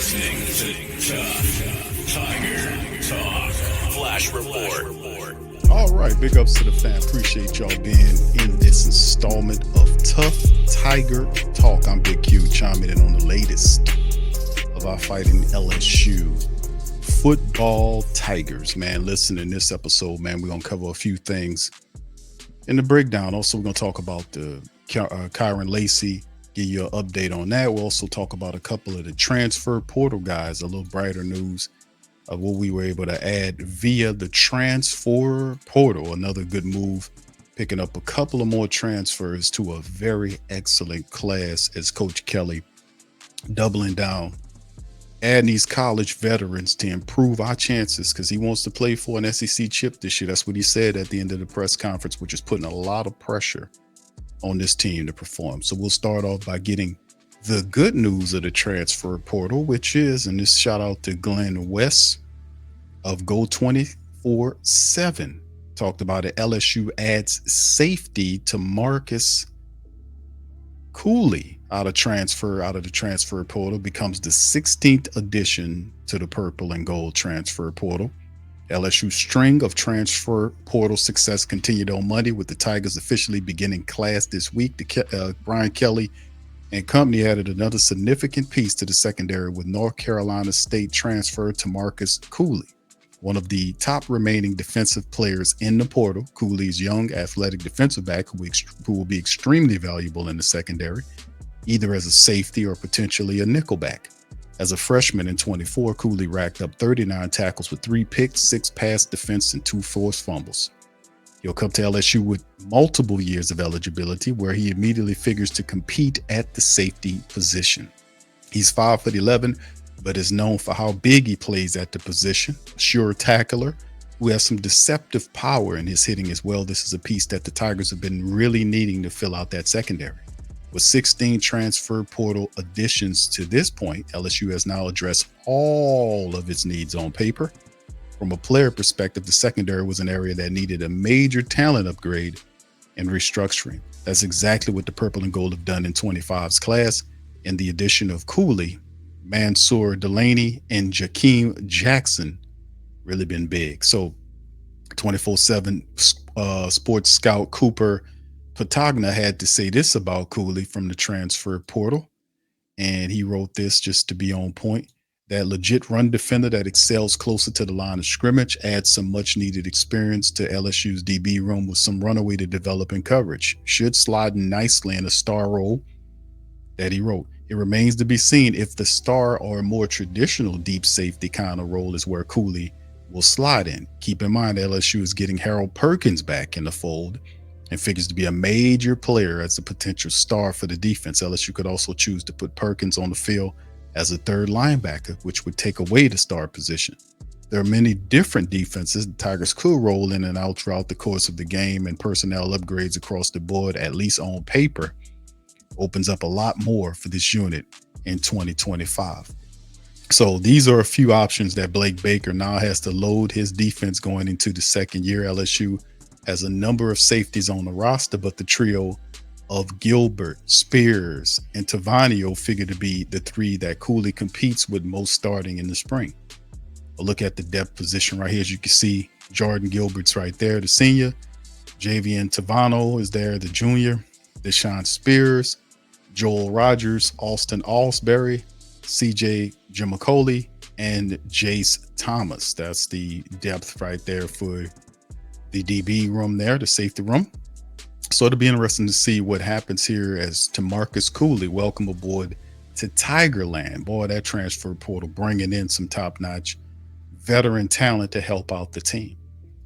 listening to Tuff Tiger Talk Flash Report. All right, big ups to the fam. Appreciate y'all being in this installment of Tuff Tiger Talk. I'm Big Q, chiming in on the latest of our fighting LSU Football Tigers. Man, listen, in this episode, man, we're going to cover a few things in the breakdown. Also, we're going to talk about the Kye Lacy, give you an update on that. We'll also talk about a couple of the transfer portal guys, a little brighter news of what we were able to add via the transfer portal. Another good move, picking up a couple of more transfers to a very excellent class as Coach Kelly doubling down, adding these college veterans to improve our chances because he wants to play for an SEC chip this year. That's what he said at the end of the press conference, which is putting a lot of pressure on this team to perform. So we'll start off by getting the good news of the transfer portal, which is, and this shout out to Glenn West of Go 24/7, talked about it. LSU adds safety to Tamarcus Cooley out of the transfer portal, becomes the 16th addition to the purple and gold transfer portal. LSU's string of transfer portal success continued on Monday with the Tigers officially beginning class this week. Brian Kelly and company added another significant piece to the secondary with North Carolina State transfer Tamarcus Cooley, one of the top remaining defensive players in the portal. Cooley's young, athletic defensive back who will be extremely valuable in the secondary, either as a safety or potentially a nickelback. As a freshman in 24, Cooley racked up 39 tackles with 3 picks, 6 pass defense, and 2 forced fumbles. He'll come to LSU with multiple years of eligibility, where he immediately figures to compete at the safety position. He's 5'11", but is known for how big he plays at the position. A sure tackler who has some deceptive power in his hitting as well. This is a piece that the Tigers have been really needing to fill out that secondary. With 16 transfer portal additions to this point, LSU has now addressed all of its needs on paper. From a player perspective, the secondary was an area that needed a major talent upgrade and restructuring. That's exactly what the purple and gold have done in 25's class. And the addition of Cooley, Mansour Delaney, and Jakeem Jackson really been big. So 24/7 sports scout Cooper Patagna had to say this about Cooley from the transfer portal. And he wrote this just to be on point. That legit run defender that excels closer to the line of scrimmage, adds some much needed experience to LSU's DB room with some runaway to develop in coverage. Should slide nicely in a star role that he wrote. It remains to be seen if the star or a more traditional deep safety kind of role is where Cooley will slide in. Keep in mind, LSU is getting Harold Perkins back in the fold and figures to be a major player as a potential star for the defense. LSU could also choose to put Perkins on the field as a third linebacker, which would take away the star position. There are many different defenses the Tigers could roll in and out throughout the course of the game, and personnel upgrades across the board, at least on paper, opens up a lot more for this unit in 2025. So these are a few options that Blake Baker now has to load his defense going into the second year. LSU has a number of safeties on the roster, but the trio of Gilbert, Spears, and Tavanio figure to be the 3 that Cooley competes with most starting in the spring. A look at the depth position right here. As you can see, Jordan Gilbert's right there, the senior. Javian Tavano is there, the junior. Deshaun Spears, Joel Rogers, Austin Alsbury, CJ Jimacoli, and Jace Thomas. That's the depth right there for the DB room there, the safety room. So it'll be interesting to see what happens here as Tamarcus Cooley, welcome aboard to Tigerland. Boy, that transfer portal bringing in some top-notch veteran talent to help out the team.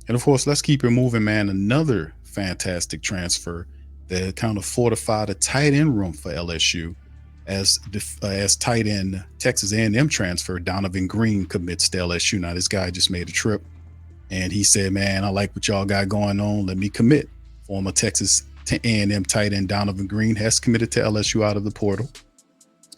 And of course, let's keep it moving, man. Another fantastic transfer that kind of fortified a tight end room for LSU as tight end Texas A&M transfer Donovan Green commits to LSU. Now, this guy just made a trip and he said, man, I like what y'all got going on. Let me commit. Former Texas A&M tight end Donovan Green has committed to LSU out of the portal.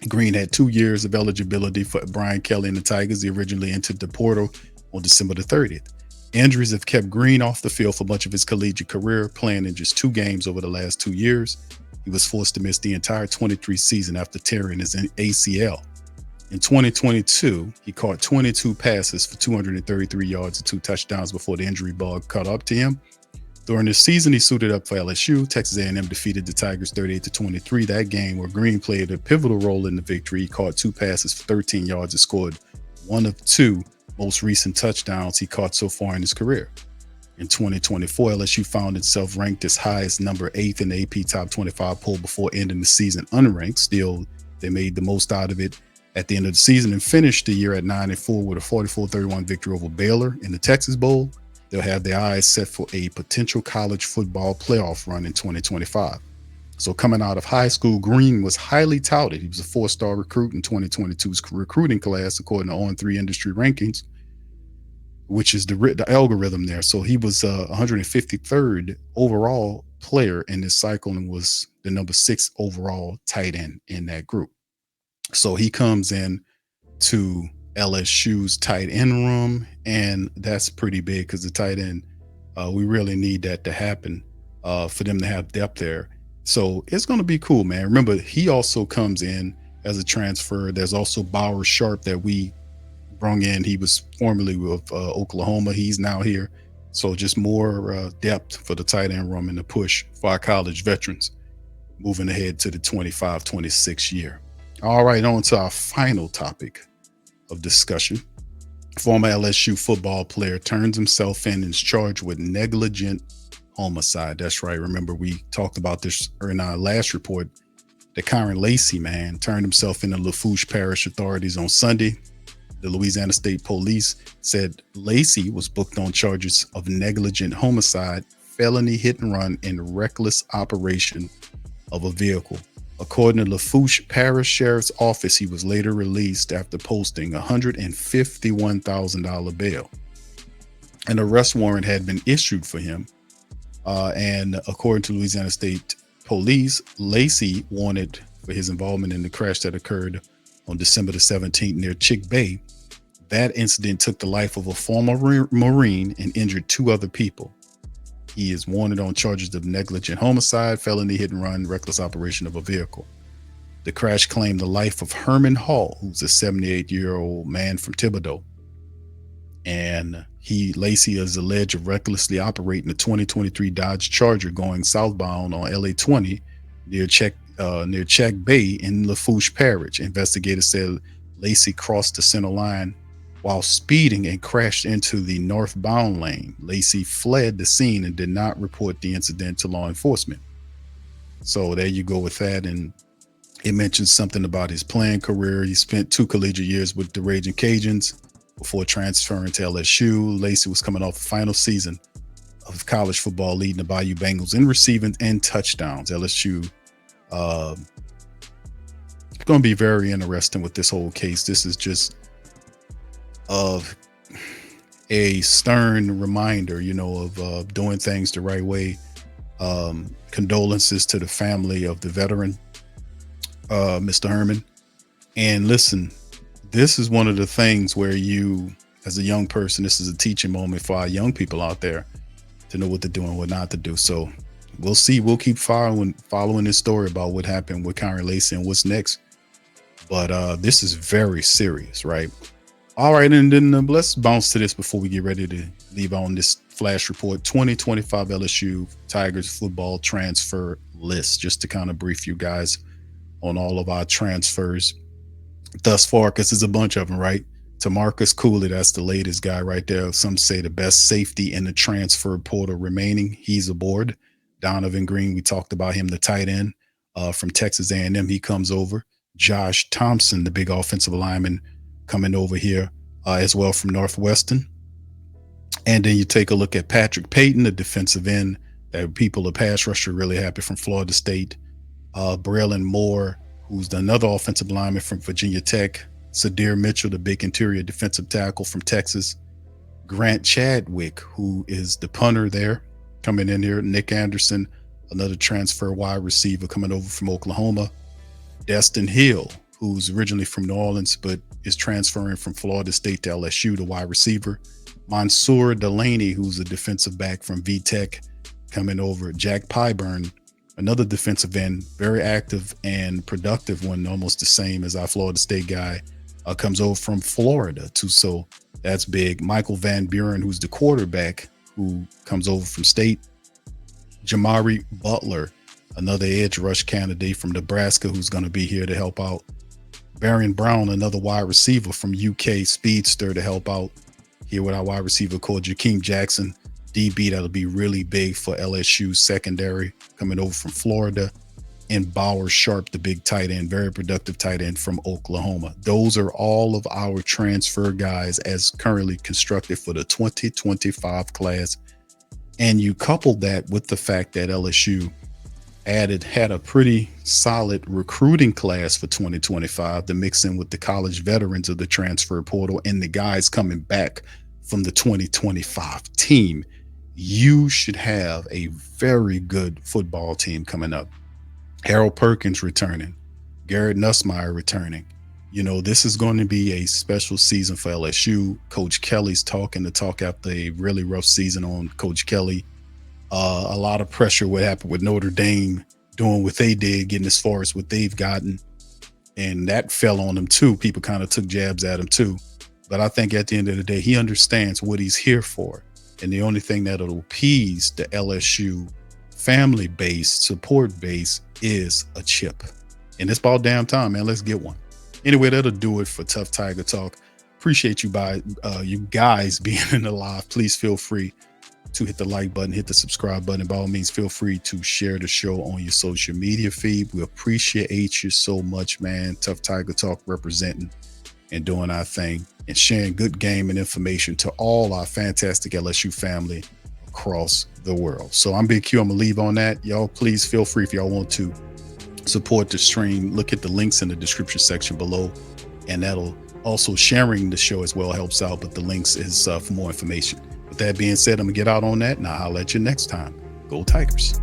Green had 2 years of eligibility for Brian Kelly and the Tigers. He originally entered the portal on December the 30th. Injuries have kept Green off the field for much of his collegiate career, playing in just 2 games over the last 2 years. He was forced to miss the entire 23 season after tearing his ACL. In 2022, he caught 22 passes for 233 yards and 2 touchdowns before the injury bug caught up to him. During this season, he suited up for LSU. Texas A&M defeated the Tigers 38-23. That game where Green played a pivotal role in the victory. He caught 2 passes for 13 yards and scored one of 2 most recent touchdowns he caught so far in his career. In 2024, LSU found itself ranked as high as number 8th in the AP Top 25 poll before ending the season unranked. Still, they made the most out of it at the end of the season and finished the year at 9-4 with a 44-31 victory over Baylor in the Texas Bowl. They'll have their eyes set for a potential college football playoff run in 2025. So coming out of high school, Green was highly touted. He was a 4-star recruit in 2022's recruiting class, according to On3 industry rankings, which is the algorithm there. So he was 153rd overall player in this cycle and was the number 6 overall tight end in that group. So he comes in to LSU's tight end room, and that's pretty big because the tight end, we really need that to happen for them to have depth there. So it's going to be cool, man. Remember, he also comes in as a transfer. There's also Bauer Sharp that we brung in. He was formerly with Oklahoma. He's now here. So just more depth for the tight end room and the push for our college veterans moving ahead to the 25-26 year. All right, on to our final topic of discussion. Former LSU football player turns himself in and is charged with negligent homicide. That's right. Remember, we talked about this in our last report. The Kye Lacy man turned himself in to Lafourche Parish authorities on Sunday. The Louisiana State Police said Lacy was booked on charges of negligent homicide, felony hit and run, and reckless operation of a vehicle. According to Lafourche Parish Sheriff's Office, he was later released after posting a $151,000 bail. An arrest warrant had been issued for him. And according to Louisiana State Police, Lacy wanted for his involvement in the crash that occurred on December the 17th near Chick Bay. That incident took the life of a former Marine and injured 2 other people. He is wanted on charges of negligent homicide, felony hit and run, reckless operation of a vehicle. The crash claimed the life of Herman Hall, who's a 78-year-old man from Thibodaux. And Lacy is alleged of recklessly operating a 2023 Dodge Charger going southbound on LA 20 near Check Bay in Lafourche Parish. Investigators said Lacy crossed the center line while speeding and crashed into the northbound lane. Lacy fled the scene and did not report the incident to law enforcement. So there you go with that. And it mentions something about his playing career. He spent 2 collegiate years with the Raging Cajuns before transferring to LSU. Lacy was coming off the final season of college football, leading the Bayou Bengals in receiving and touchdowns. LSU going to be very interesting with this whole case. This is just of a stern reminder, of doing things the right way. Condolences to the family of the veteran, Mr. Herman. And listen, this is one of the things where you, as a young person, this is a teaching moment for our young people out there to know what to do and what not to do. So we'll see. We'll keep following this story about what happened with Kye Lacy and what's next. But this is very serious, right? All right, and then let's bounce to this before we get ready to leave on this flash report. 2025 LSU Tigers football transfer list, just to kind of brief you guys on all of our transfers thus far, because there's a bunch of them, right? Tamarcus Cooley, that's the latest guy right there. Some say the best safety in the transfer portal remaining. He's aboard. Donovan Green, we talked about him, the tight end from Texas A&M. He comes over. Josh Thompson, the big offensive lineman, coming over here as well from Northwestern. And then you take a look at Patrick Payton, the defensive end that people, the pass rusher, really happy from Florida State. Braylon Moore, who's another offensive lineman from Virginia Tech. Sadir Mitchell, the big interior defensive tackle from Texas. Grant Chadwick, who is the punter there, coming in here. Nick Anderson, another transfer wide receiver coming over from Oklahoma. Destin Hill, who's originally from New Orleans, but is transferring from Florida State to LSU, the wide receiver. Mansour Delaney, who's a defensive back from VTech, coming over. Jack Pyburn, another defensive end, very active and productive one, almost the same as our Florida State guy, comes over from Florida too. So that's big. Michael Van Buren, who's the quarterback, who comes over from State. Jamari Butler, another edge rush candidate from Nebraska, who's going to be here to help out. Barron Brown, another wide receiver from UK, speedster, to help out here with our wide receiver called Jakeem Jackson, DB. That'll be really big for LSU secondary, coming over from Florida. And Bauer Sharp, the big tight end, very productive tight end from Oklahoma. Those are all of our transfer guys as currently constructed for the 2025 class. And you couple that with the fact that LSU had a pretty solid recruiting class for 2025 to mix in with the college veterans of the transfer portal and the guys coming back from the 2025 team. You should have a very good football team coming up. Harold Perkins returning, Garrett Nussmeier returning. You know, this is going to be a special season for LSU. Coach Kelly's talking the talk after a really rough season on Coach Kelly. A lot of pressure what happened with Notre Dame doing what they did, getting as far as what they've gotten. And that fell on him too. People kind of took jabs at him too. But I think at the end of the day, he understands what he's here for. And the only thing that'll appease the LSU family base, support base, is a chip. And it's about damn time, man. Let's get one. Anyway, that'll do it for Tuff Tiger Talk. Appreciate you guys being alive. Please feel free to hit the like button, hit the subscribe button. By all means, feel free to share the show on your social media feed. We appreciate you so much, man. Tuff Tiger Talk representing and doing our thing and sharing good game and information to all our fantastic LSU family across the world. So I'm Big Q. I'm gonna leave on that. Y'all, please feel free, if y'all want to support the stream, look at the links in the description section below, and that'll also, sharing the show as well helps out, but the links is for more information. With that being said, I'm gonna get out on that, and I'll holler at you next time. Go Tigers.